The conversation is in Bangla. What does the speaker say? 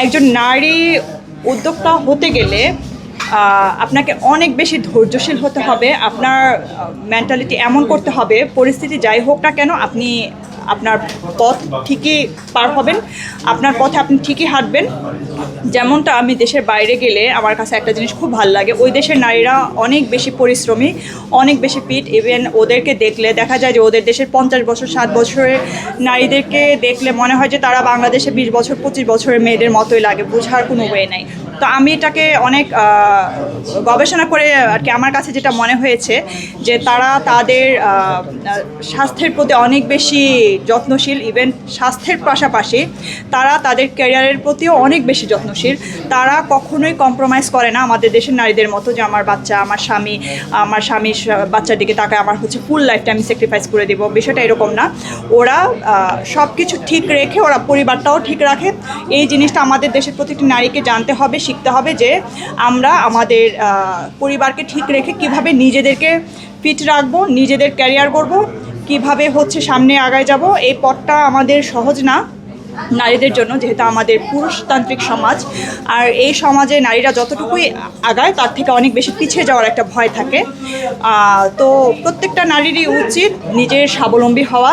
একজন নারী উদ্যোক্তা হতে গেলে আপনাকে অনেক বেশি ধৈর্যশীল হতে হবে। আপনার মেন্টালিটি এমন করতে হবে, পরিস্থিতি যাই হোক না কেন আপনি আপনার পথ ঠিকই পার হবেন, আপনার পথে আপনি ঠিকই হাঁটবেন। যেমনটা আমি দেশের বাইরে গেলে আমার কাছে একটা জিনিস খুব ভালো লাগে, ওই দেশের নারীরা অনেক বেশি পরিশ্রমী, অনেক বেশি ফিট। ইভেন ওদেরকে দেখলে দেখা যায় যে ওদের দেশের 50 বছর 60 বছরের নারীদেরকে দেখলে মনে হয় যে তারা বাংলাদেশে 20 বছর 25 বছরের মেয়েদের মতোই লাগে, বোঝার কোনো ওয়ে নাই। তো আমি এটাকে অনেক গবেষণা করে আর কি আমার কাছে যেটা মনে হয়েছে যে তারা তাদের স্বাস্থ্যের প্রতি অনেক বেশি যত্নশীল। ইভেন স্বাস্থ্যের পাশাপাশি তারা তাদের ক্যারিয়ারের প্রতিও অনেক বেশি যত্নশীল। তারা কখনোই কম্প্রোমাইজ করে না আমাদের দেশের নারীদের মতো, যে আমার বাচ্চা, আমার স্বামীর বাচ্চার দিকে তাকে আমার ফুল লাইফটা আমি স্যাক্রিফাইস করে দেবো, বিষয়টা এরকম না। ওরা সব কিছু ঠিক রেখে ওরা পরিবারটাও ঠিক রাখে। এই জিনিসটা আমাদের দেশের প্রতিটি নারীকে জানতে হবে, শিখতে হবে যে আমরা আমাদের পরিবারকে ঠিক রেখে কিভাবে নিজেদেরকে ফিট রাখবো, নিজেদের ক্যারিয়ার করব, কিভাবে সামনে আগায় যাব। এই পথটা আমাদের সহজ না নারীদের জন্য, যেহেতু আমাদের পুরুষতান্ত্রিক সমাজ। আর এই সমাজে নারীরা যতটুকুই আগায় তার থেকে অনেক বেশি পিছিয়ে যাওয়ার একটা ভয় থাকে। তো প্রত্যেকটা নারীরই উচিত নিজের স্বাবলম্বী হওয়া,